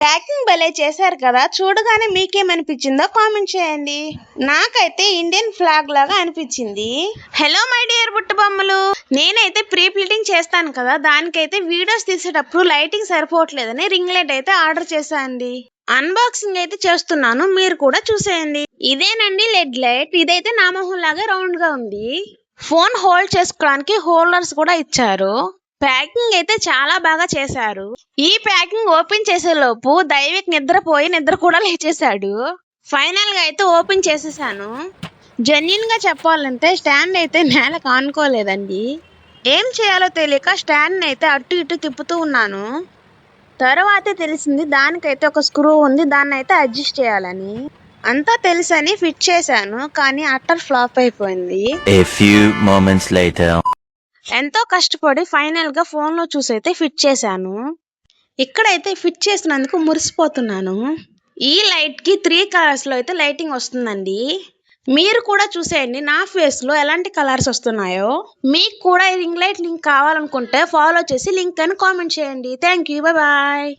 Packing భలే చేశారు కదా! చూడగానే మీకేమనిపించిందో కామెంట్ చేయండి. నాకైతే ఇండియన్ ఫ్లాగ్ లాగా అనిపించింది. హలో మై డియర్ బుట్టబొమ్మలు, నేనైతే ప్రీ ప్లీటింగ్ చేస్తాను కదా, దానికైతే వీడియోస్ తీసేటప్పుడు లైటింగ్ సరిపోవట్లేదని రింగ్ లైట్ అయితే ఆర్డర్ చేశానండి. అన్బాక్సింగ్ అయితే చేస్తున్నాను, మీరు కూడా చూసేయండి. ఇదేనండి లెడ్ లైట్. ఇదైతే నా మొహం లాగా రౌండ్ గా ఉంది. ఫోన్ హోల్డ్ చేసుకోవడానికి హోల్డర్స్ కూడా ఇచ్చారు. ప్యాకింగ్ అయితే చాలా బాగా చేశారు. ఈ ప్యాకింగ్ ఓపెన్ చేసే లోపు దైవిక్ నిద్రపోయి నిద్ర కూడా లేచేశాడు. ఫైనల్ గా అయితే ఓపెన్ చేసేసాను. జెన్యున్ గా చెప్పాలంటే స్టాండ్ అయితే నేలకు ఆనుకోలేదండి. ఏం చేయాలో తెలియక స్టాండ్ అయితే అటు ఇటు తిప్పుతూ ఉన్నాను. తర్వాతే తెలిసింది దానికైతే ఒక స్క్రూ ఉంది, దాన్ని అయితే అడ్జస్ట్ చేయాలని. అంతా తెలుసని ఫిట్ చేశాను, కానీ అట్టర్ ఫ్లాప్ అయిపోయింది. A few moments later. ఎంతో కష్టపడి ఫైనల్ గా ఫోన్ లో చూసైతే ఫిట్ చేశాను. ఇక్కడైతే ఫిట్ చేసినందుకు మురిసిపోతున్నాను. ఈ లైట్ కి 3 కలర్స్ లో అయితే లైటింగ్ వస్తుందండి. మీరు కూడా చూసేయండి నా ఫేస్ లో ఎలాంటి కలర్స్ వస్తున్నాయో. మీకు కూడా ఈ రింగ్ లైట్ లింక్ కావాలనుకుంటే ఫాలో చేసి లింక్ అని కామెంట్ చేయండి. Thank you, bye bye.